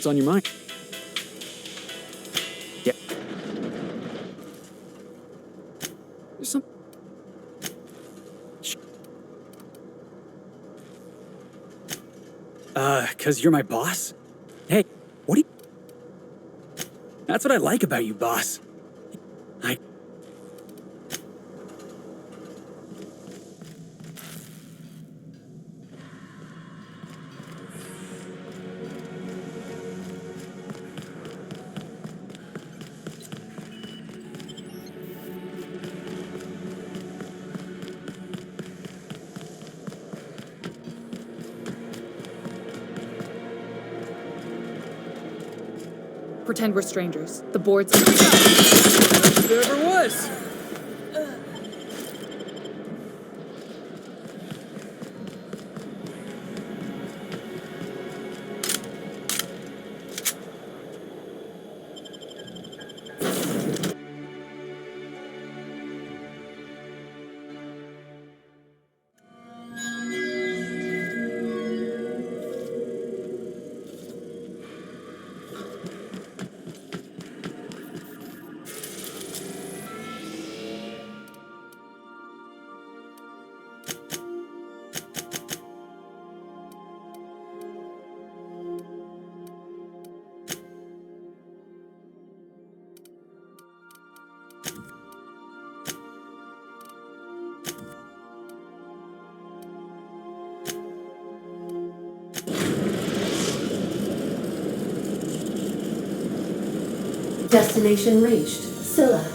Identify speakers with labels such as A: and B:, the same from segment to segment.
A: what's on your mind. Yeah. There's some... 'Cause you're my boss? Hey, what do you... That's what I like about you, boss. I...
B: Pretend we're strangers. The board's...
A: There ever was!
C: Destination reached. Scylla.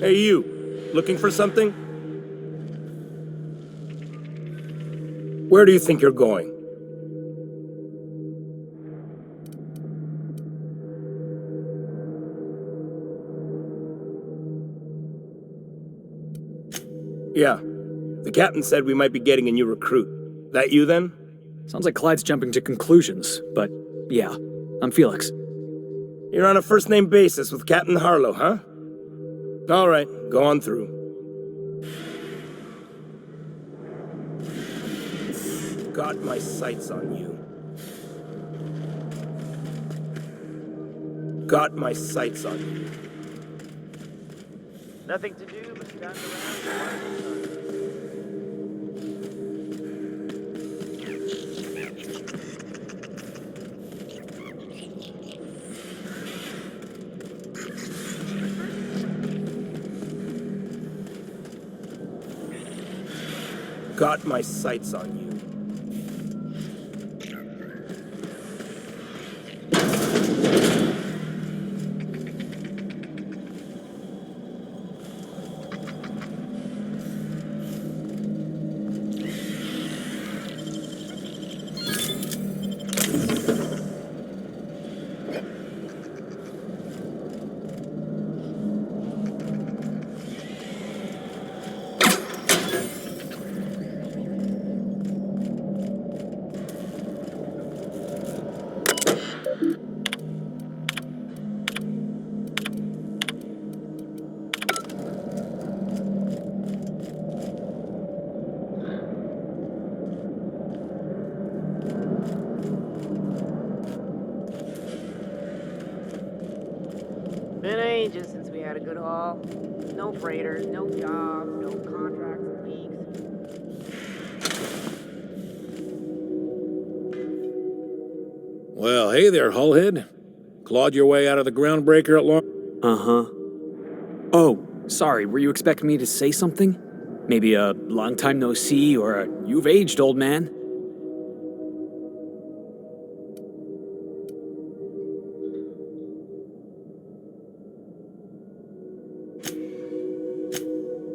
D: Hey you, looking for something? Where do you think you're going? Yeah. The captain said we might be getting a new recruit. That you then?
A: Sounds like Clyde's jumping to conclusions, but yeah, I'm Felix.
D: You're on a first-name basis with Captain Harlow, huh? All right, go on through. Got my sights on you. Got my sights on you. Nothing to do but stand around. Got my sights on you.
E: Been ages since we had a good haul. No freighters, no jobs, no contracts in weeks.
F: Well, hey there, Hullhead. Clawed your way out of the groundbreaker at long...
A: Uh-huh. Oh, sorry, were you expecting me to say something? Maybe a long time no see, or a you've aged, old man?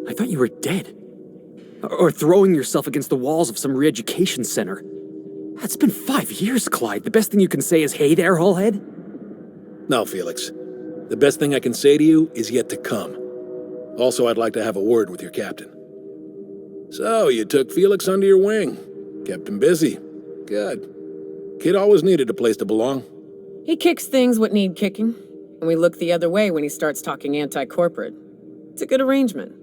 A: I thought you were dead. Or throwing yourself against the walls of some re-education center. It's been 5 years, Clyde. The best thing you can say is, hey there, Hullhead?
F: No, Felix. The best thing I can say to you is yet to come. Also, I'd like to have a word with your captain. So, you took Felix under your wing. Kept him busy. Good. Kid always needed a place to belong.
G: He kicks things what need kicking, and we look the other way when he starts talking anti-corporate. It's a good arrangement.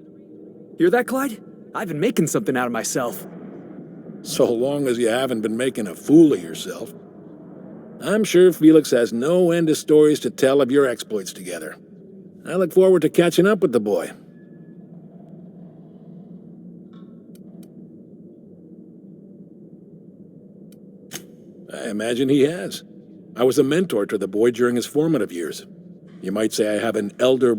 A: Hear that, Clyde? I've been making something out of myself.
F: So long as you haven't been making a fool of yourself. I'm sure Felix has no end of stories to tell of your exploits together. I look forward to catching up with the boy. I imagine he has. I was a mentor to the boy during his formative years. You might say I have an elder...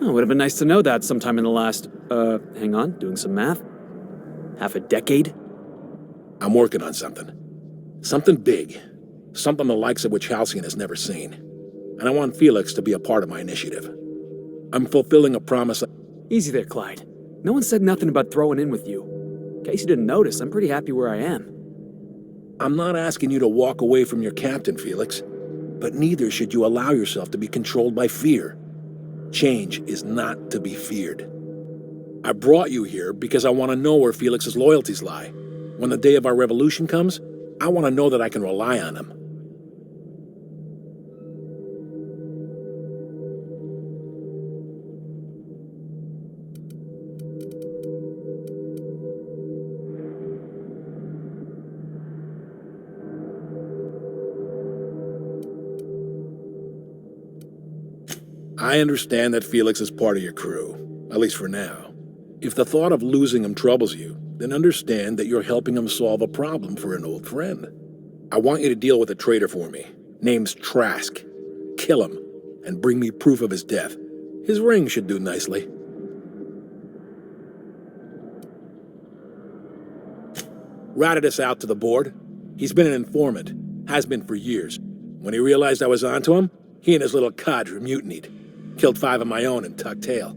A: Oh, would have been nice to know that sometime in the last, hang on, doing some math? Half a decade?
F: I'm working on something. Something big. Something the likes of which Halcyon has never seen. And I want Felix to be a part of my initiative. I'm fulfilling a promise...
A: Easy there, Clyde. No one said nothing about throwing in with you. In case you didn't notice, I'm pretty happy where I am.
F: I'm not asking you to walk away from your captain, Felix. But neither should you allow yourself to be controlled by fear. Change is not to be feared. I brought you here because I want to know where Felix's loyalties lie. When the day of our revolution comes, I want to know that I can rely on him. I understand that Felix is part of your crew, at least for now. If the thought of losing him troubles you, then understand that you're helping him solve a problem for an old friend. I want you to deal with a traitor for me. Name's Trask. Kill him, and bring me proof of his death. His ring should do nicely. Ratted us out to the board. He's been an informant. Has been for years. When he realized I was onto him, he and his little cadre mutinied. Killed 5 of my own and tucked tail.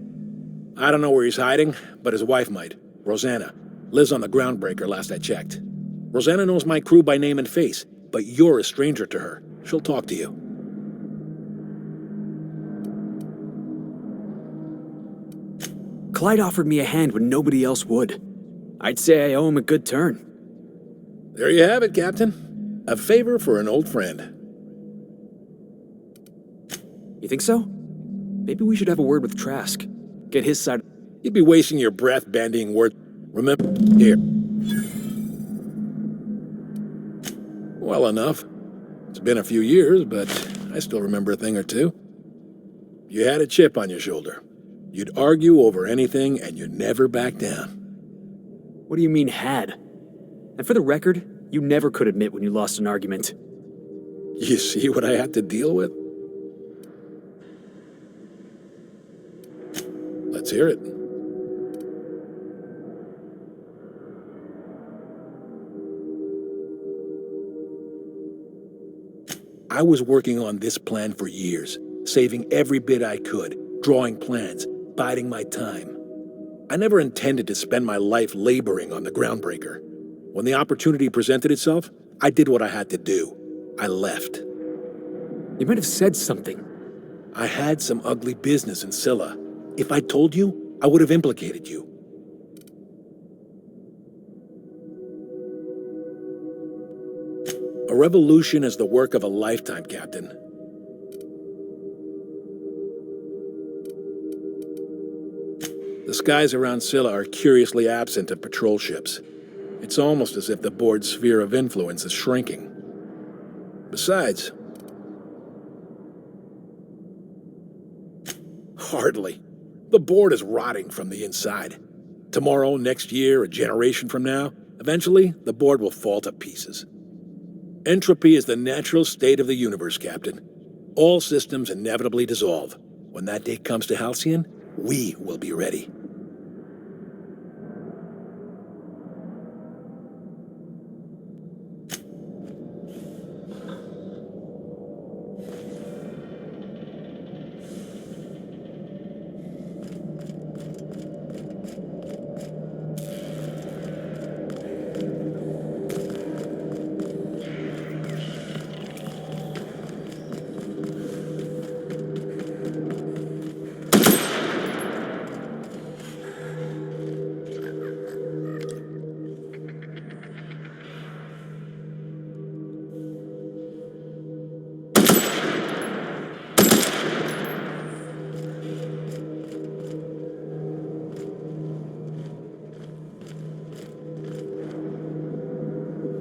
F: I don't know where he's hiding, but his wife might. Rosanna. Lives on the groundbreaker last I checked. Rosanna knows my crew by name and face, but you're a stranger to her. She'll talk to you.
A: Clyde offered me a hand when nobody else would. I'd say I owe him a good turn.
F: There you have it, Captain. A favor for an old friend.
A: You think so? Maybe we should have a word with Trask. Get his side.
F: You'd be wasting your breath bandying words. Remember, here. Well enough. It's been a few years, but I still remember a thing or two. You had a chip on your shoulder. You'd argue over anything, and you'd never back down.
A: What do you mean, had? And for the record, you never could admit when you lost an argument.
F: You see what I had to deal with? Let's hear it. I was working on this plan for years, saving every bit I could, drawing plans, biding my time. I never intended to spend my life laboring on the groundbreaker. When the opportunity presented itself, I did what I had to do. I left.
A: You might have said something.
F: I had some ugly business in Scylla. If I'd told you, I would have implicated you. A revolution is the work of a lifetime, Captain. The skies around Scylla are curiously absent of patrol ships. It's almost as if the board's sphere of influence is shrinking. Besides, hardly. The board is rotting from the inside. Tomorrow, next year, a generation from now, eventually the board will fall to pieces. Entropy is the natural state of the universe, Captain. All systems inevitably dissolve. When that day comes to Halcyon, we will be ready.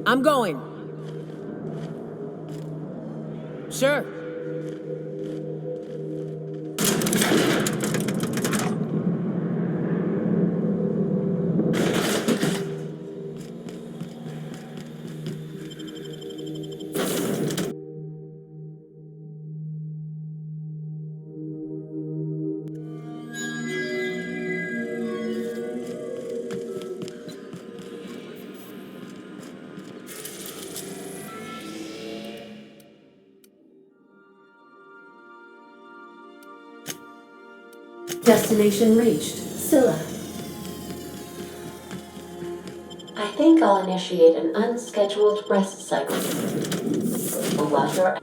G: I'm going. Sure.
C: Destination reached. Scylla. I think I'll initiate an unscheduled rest cycle. While you're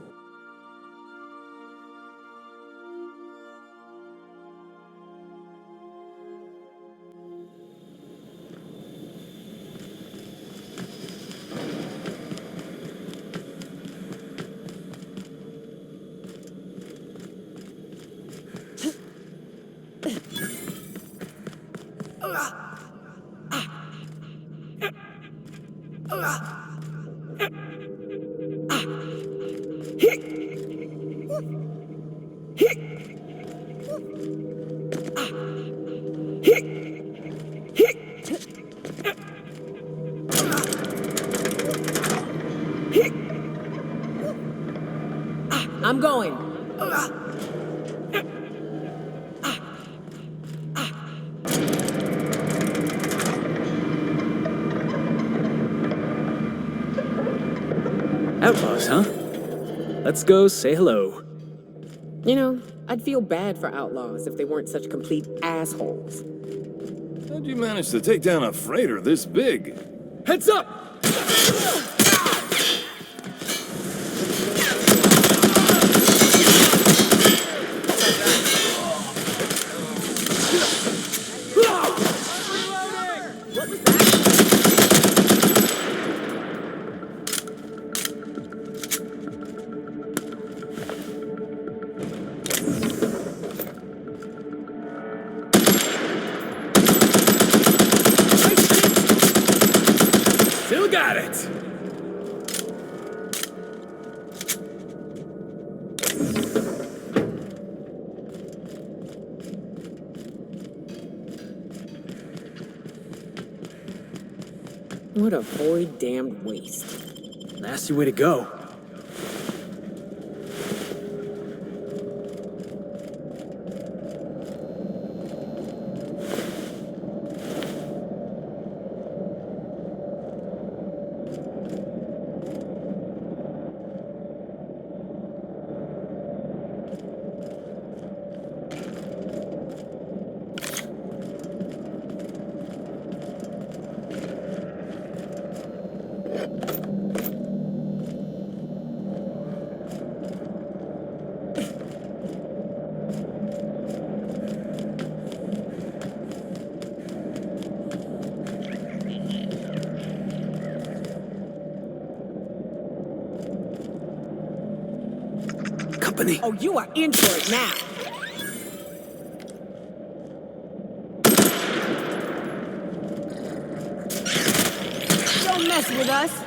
G: I'm going.
A: Outlaws, huh? Let's go say hello.
G: You know, I'd feel bad for outlaws if they weren't such complete assholes.
H: How'd you manage to take down a freighter this big?
A: Heads up!
D: Still got it!
G: What a void damned waste.
A: Nasty way to go. Company.
G: Oh, you are in for it now. Don't mess with us.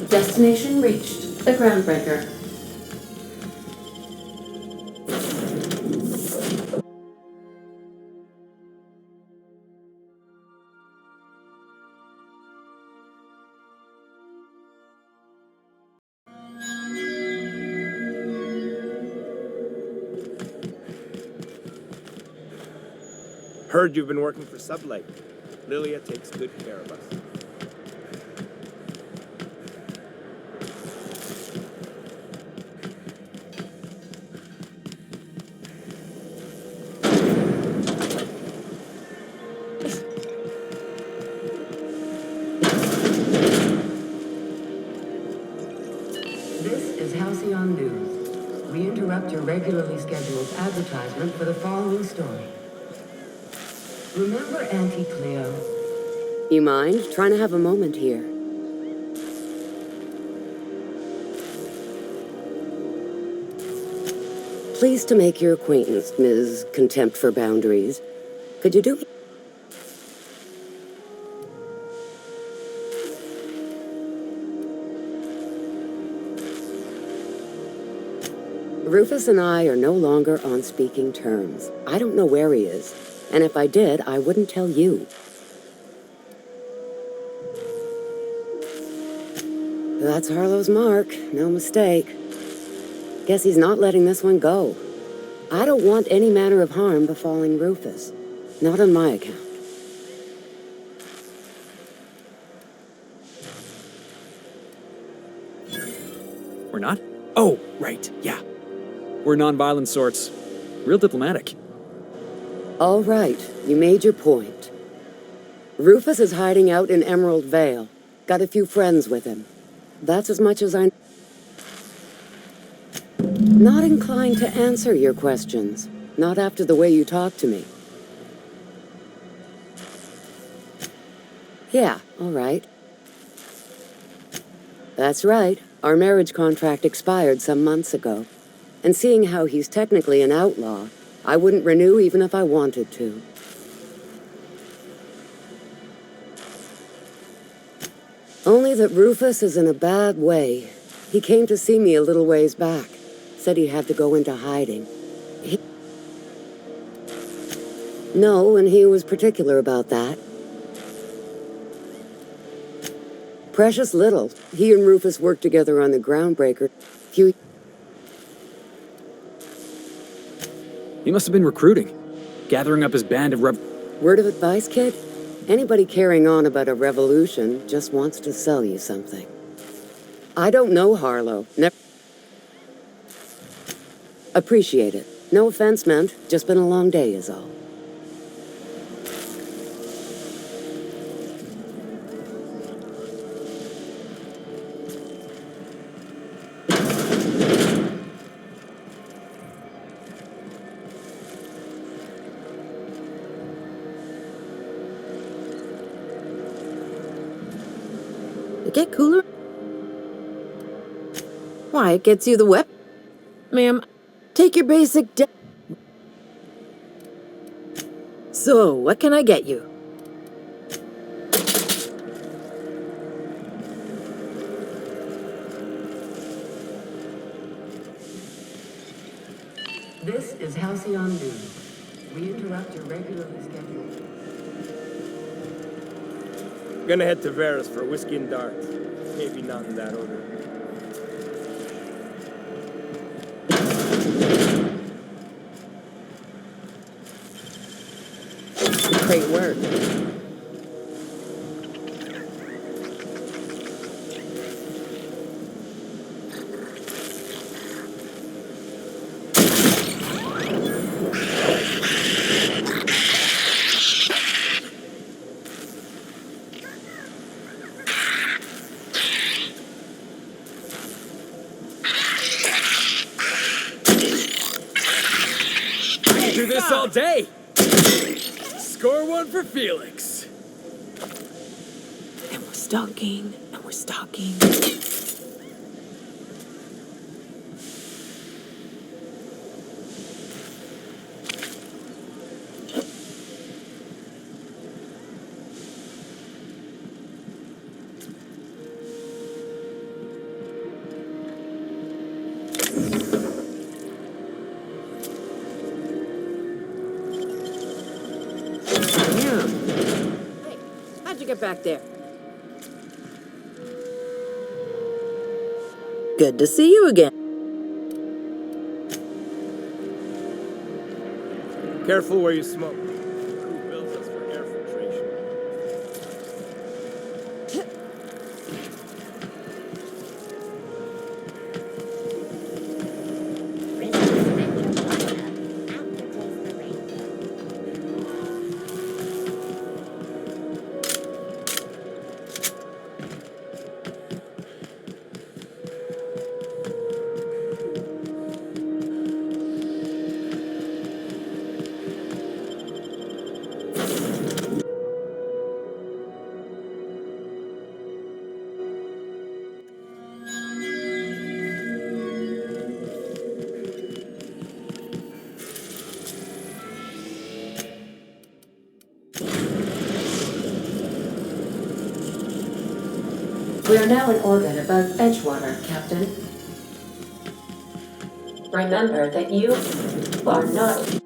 C: Destination reached. The Groundbreaker.
D: Heard you've been working for Sublight. Lilia takes good care of us.
I: This is Halcyon News. We interrupt your regularly scheduled advertisement for the following story. Remember Auntie Cleo?
J: You mind trying to have a moment here? Pleased to make your acquaintance, Ms. Contempt for Boundaries. Could you do me? Rufus and I are no longer on speaking terms. I don't know where he is, and if I did, I wouldn't tell you. That's Harlow's mark, no mistake. Guess he's not letting this one go. I don't want any manner of harm befalling Rufus. Not on my account.
A: We're not? Oh, right, yeah. We're non-violent sorts. Real diplomatic.
J: All right, you made your point. Rufus is hiding out in Emerald Vale. Got a few friends with him. That's as much as I... Not inclined to answer your questions. Not after the way you talk to me. Yeah, all right. That's right. Our marriage contract expired some months ago. And seeing how he's technically an outlaw, I wouldn't renew even if I wanted to. Only that Rufus is in a bad way. He came to see me a little ways back. Said he had to go into hiding. No, and he was particular about that. Precious little. He and Rufus worked together on the Groundbreaker.
A: He must have been recruiting, gathering up his band of
J: Word of advice, kid? Anybody carrying on about a revolution just wants to sell you something. I don't know Harlow. Never... Appreciate it. No offense meant. Just been a long day is all.
K: It get cooler? Why, it gets you the weapon.
G: Ma'am,
K: Take your basic So, what can I get you?
I: This is Halcyon News. We interrupt your regularly scheduled...
D: Gonna head to Varus for whiskey and darts. Maybe not in that order.
K: Great work.
A: Do this all day! Score one for Felix!
K: And we're stalking, and we're stalking. Hey, how'd you get back there? Good to see you again.
D: Careful where you smoke. Crew builds us for air filtration.
C: We are now in orbit above Edgewater, Captain. Remember that you are not...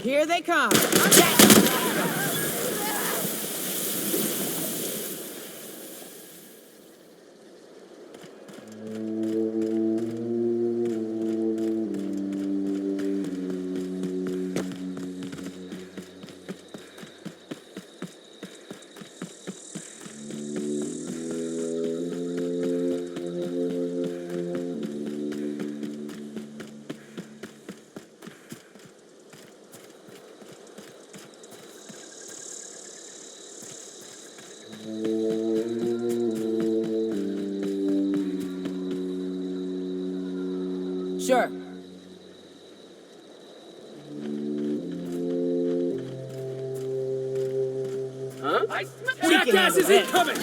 K: Here they come. Sure.
A: Jackass is incoming!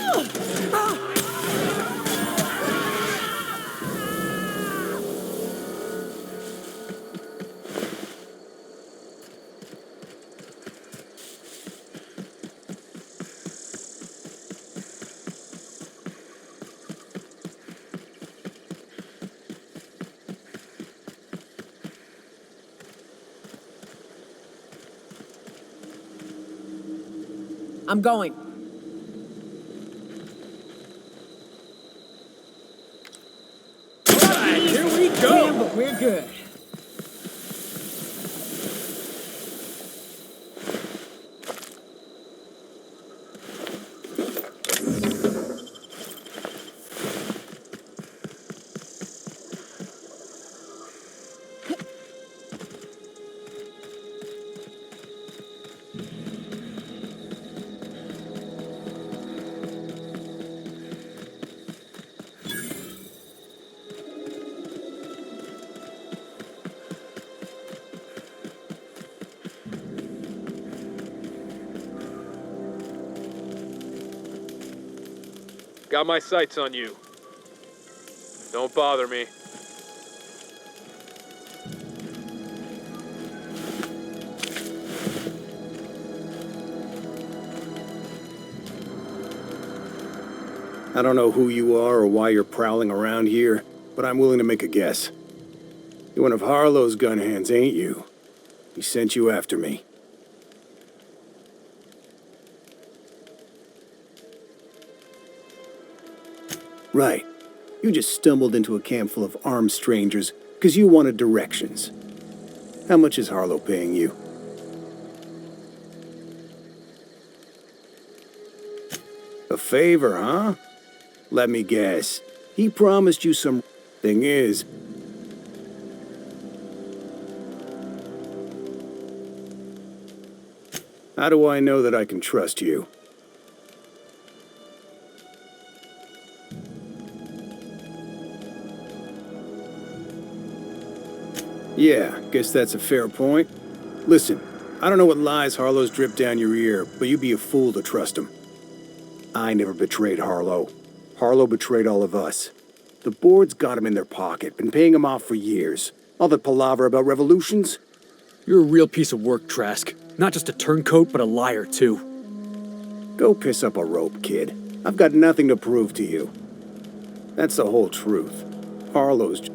K: I'm going.
A: Here we go!
K: Damn, but we're good.
L: Got my sights on you. Don't bother me.
M: I don't know who you are or why you're prowling around here, but I'm willing to make a guess. You're one of Harlow's gun hands, ain't you? He sent you after me. Right. You just stumbled into a camp full of armed strangers because you wanted directions. How much is Harlow paying you? A favor, huh? Let me guess. He promised you some... Thing is... How do I know that I can trust you? Yeah, guess that's a fair point. Listen, I don't know what lies Harlow's dripped down your ear, but you'd be a fool to trust him. I never betrayed Harlow. Harlow betrayed all of us. The board's got him in their pocket, been paying him off for years. All that palaver about revolutions?
A: You're a real piece of work, Trask. Not just a turncoat, but a liar, too.
M: Go piss up a rope, kid. I've got nothing to prove to you. That's the whole truth. Harlow's...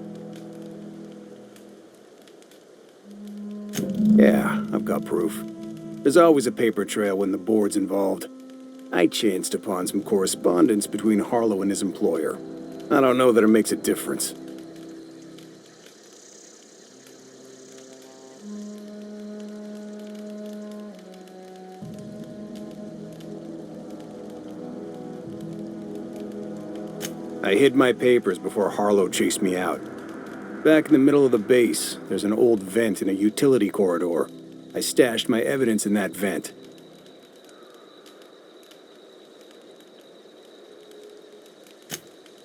M: Yeah, I've got proof. There's always a paper trail when the board's involved. I chanced upon some correspondence between Harlow and his employer. I don't know that it makes a difference. I hid my papers before Harlow chased me out. Back in the middle of the base, there's an old vent in a utility corridor. I stashed my evidence in that vent.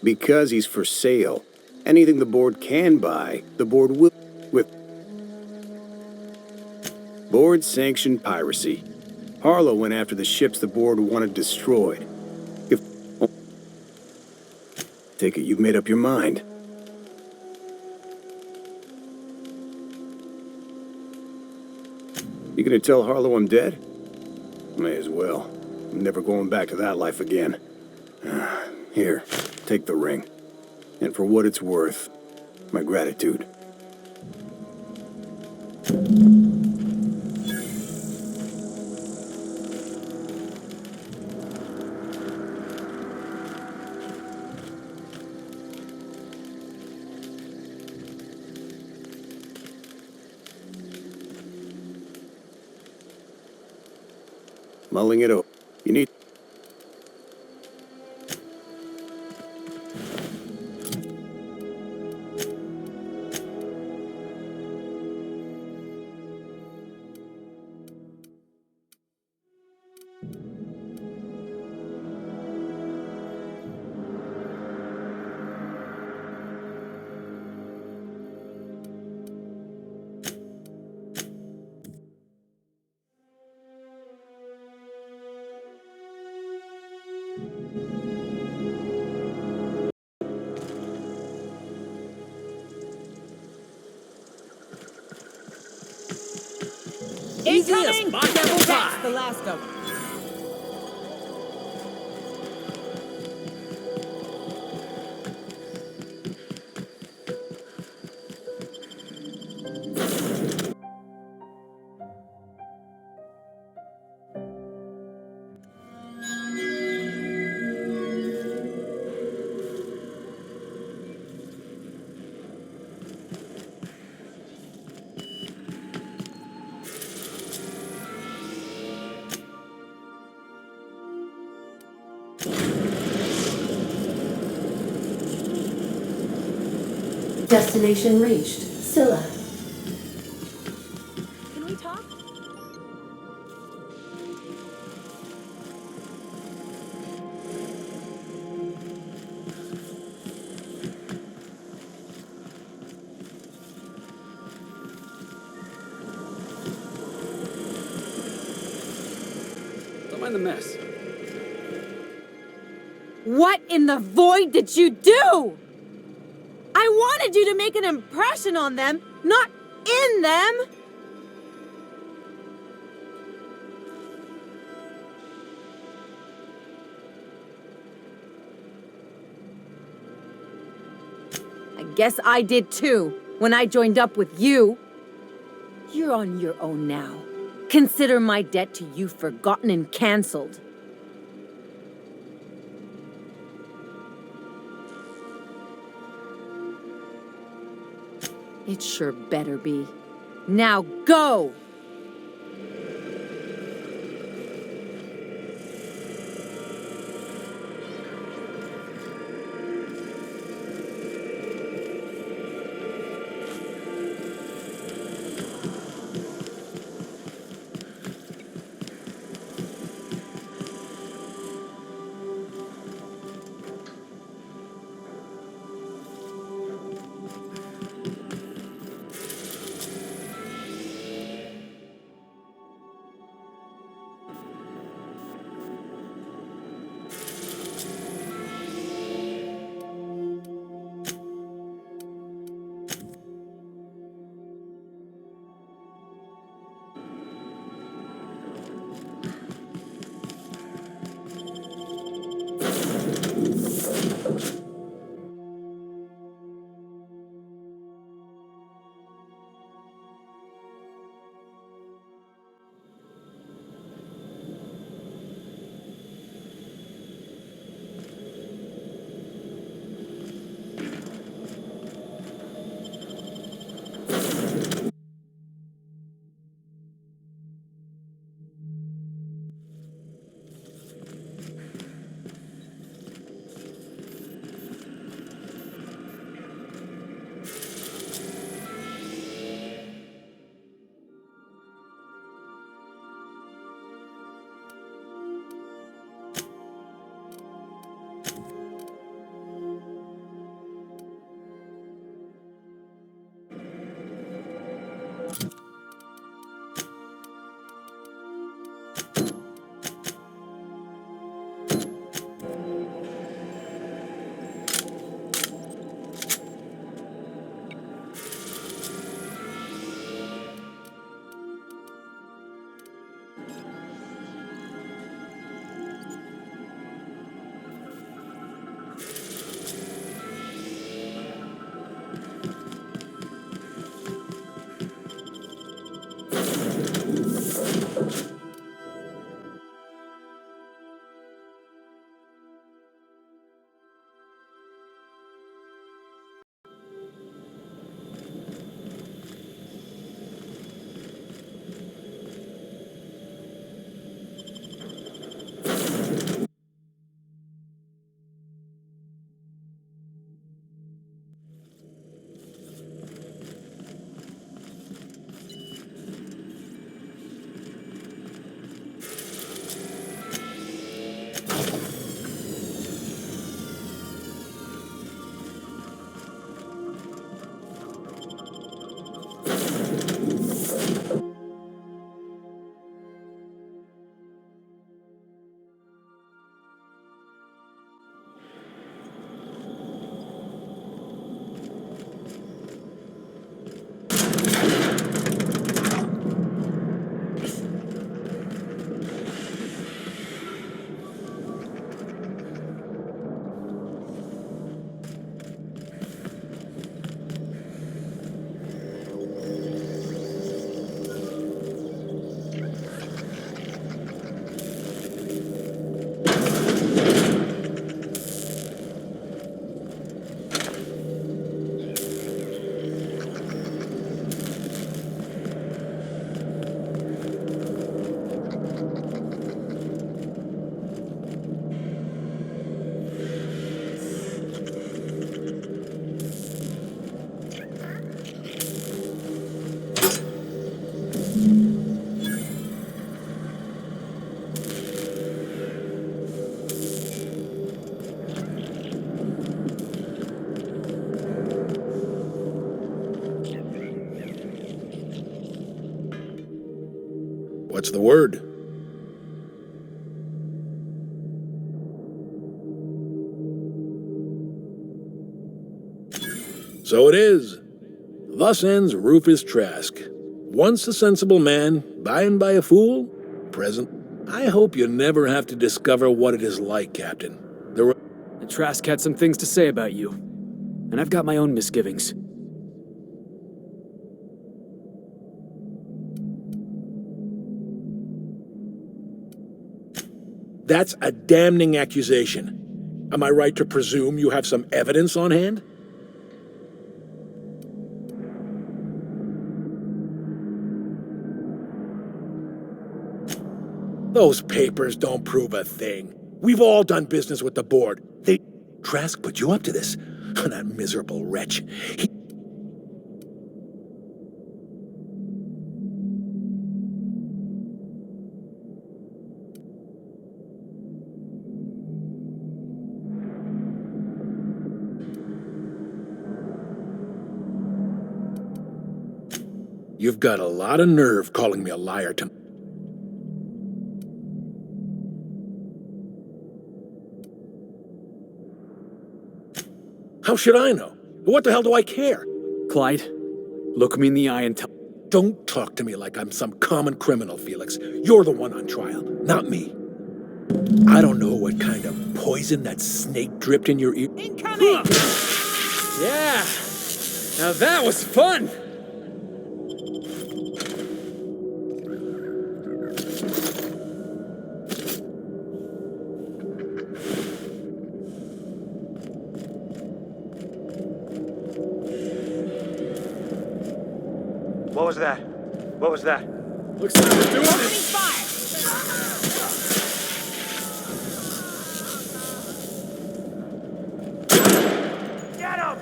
M: Because he's for sale. Anything the board can buy, the board will... with... Board-sanctioned piracy. Harlow went after the ships the board wanted destroyed. If... Take it you've made up your mind. You gonna tell Harlow I'm dead? May as well. I'm never going back to that life again. Here, take the ring. And for what it's worth, my gratitude. mulling it over. You need...
G: Incoming! That's the last of them.
C: Destination reached. Scylla.
E: Can we talk?
A: Don't mind the mess.
K: What in the void did you do? I wanted you to make an impression on them, not in them! I guess I did too, when I joined up with you. You're on your own now. Consider my debt to you forgotten and cancelled. It sure better be. Now go!
F: What's the word? So it is. Thus ends Rufus Trask. Once a sensible man, by and by a fool, present. I hope you never have to discover what it is like, Captain.
A: The Trask had some things to say about you, and I've got my own misgivings.
F: That's a damning accusation. Am I right to presume you have some evidence on hand? Those papers don't prove a thing. We've all done business with the board. Trask put you up to this. That miserable wretch. You've got a lot of nerve calling me a liar to... How should I know? What the hell do I care?
A: Clyde, look me in the eye and tell...
F: Don't talk to me like I'm some common criminal, Felix. You're the one on trial, not me. I don't know what kind of poison that snake dripped in your ear...
E: Incoming!
A: Yeah! Now that was fun!
N: What was that? What was that?
A: Looks like we're doing
E: Opening
A: this.
E: fire!
N: Get him!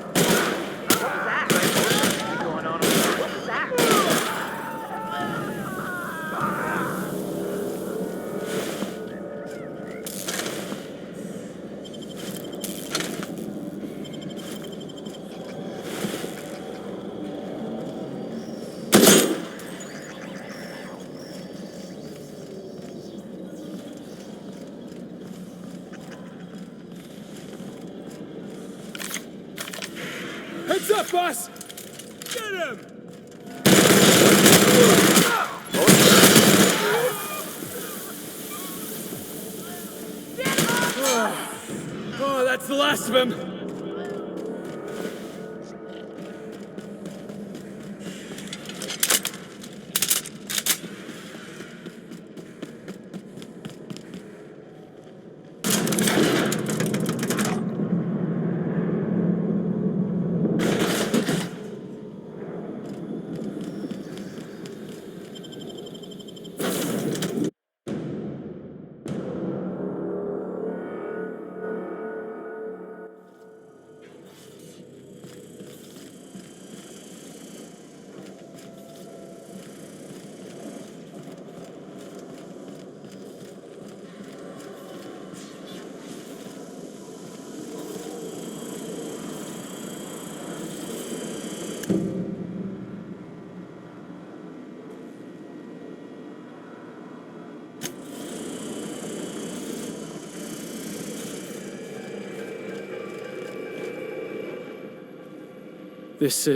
E: What was that? What's going on? What was that?
A: Heads up, boss! Get him! Oh, that's the last of him! This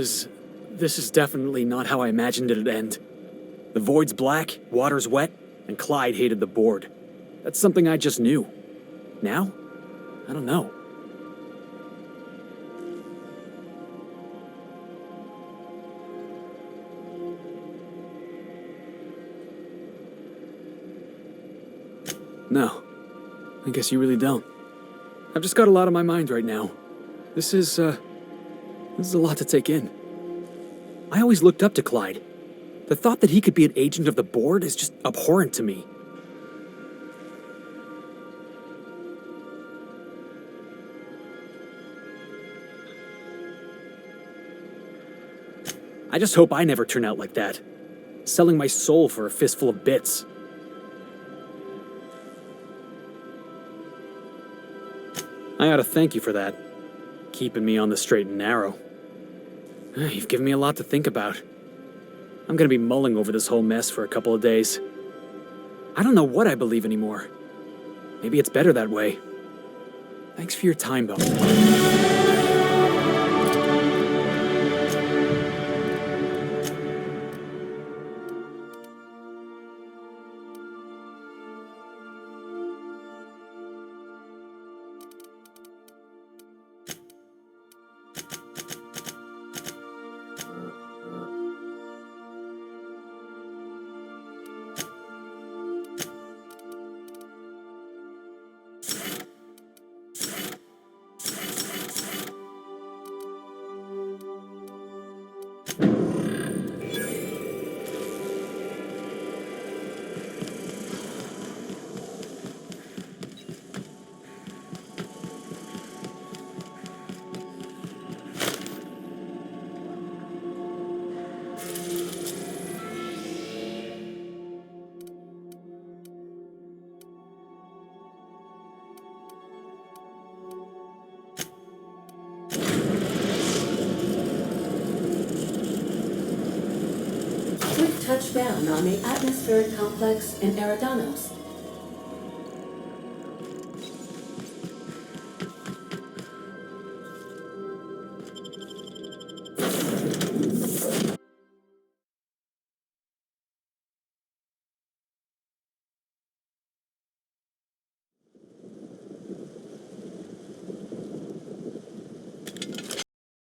A: is definitely not how I imagined it'd end. The void's black, water's wet, and Clyde hated the board. That's something I just knew. Now? I don't know. No. I guess you really don't. I've just got a lot on my mind right now. This is a lot to take in. I always looked up to Clyde. The thought that he could be an agent of the board is just abhorrent to me. I just hope I never turn out like that. Selling my soul for a fistful of bits. I ought to thank you for that. Keeping me on the straight and narrow. You've given me a lot to think about. I'm gonna be mulling over this whole mess for a couple of days. I don't know what I believe anymore. Maybe it's better that way. Thanks for your time, Bo.
C: We've touched down on the atmospheric complex in Eridanos.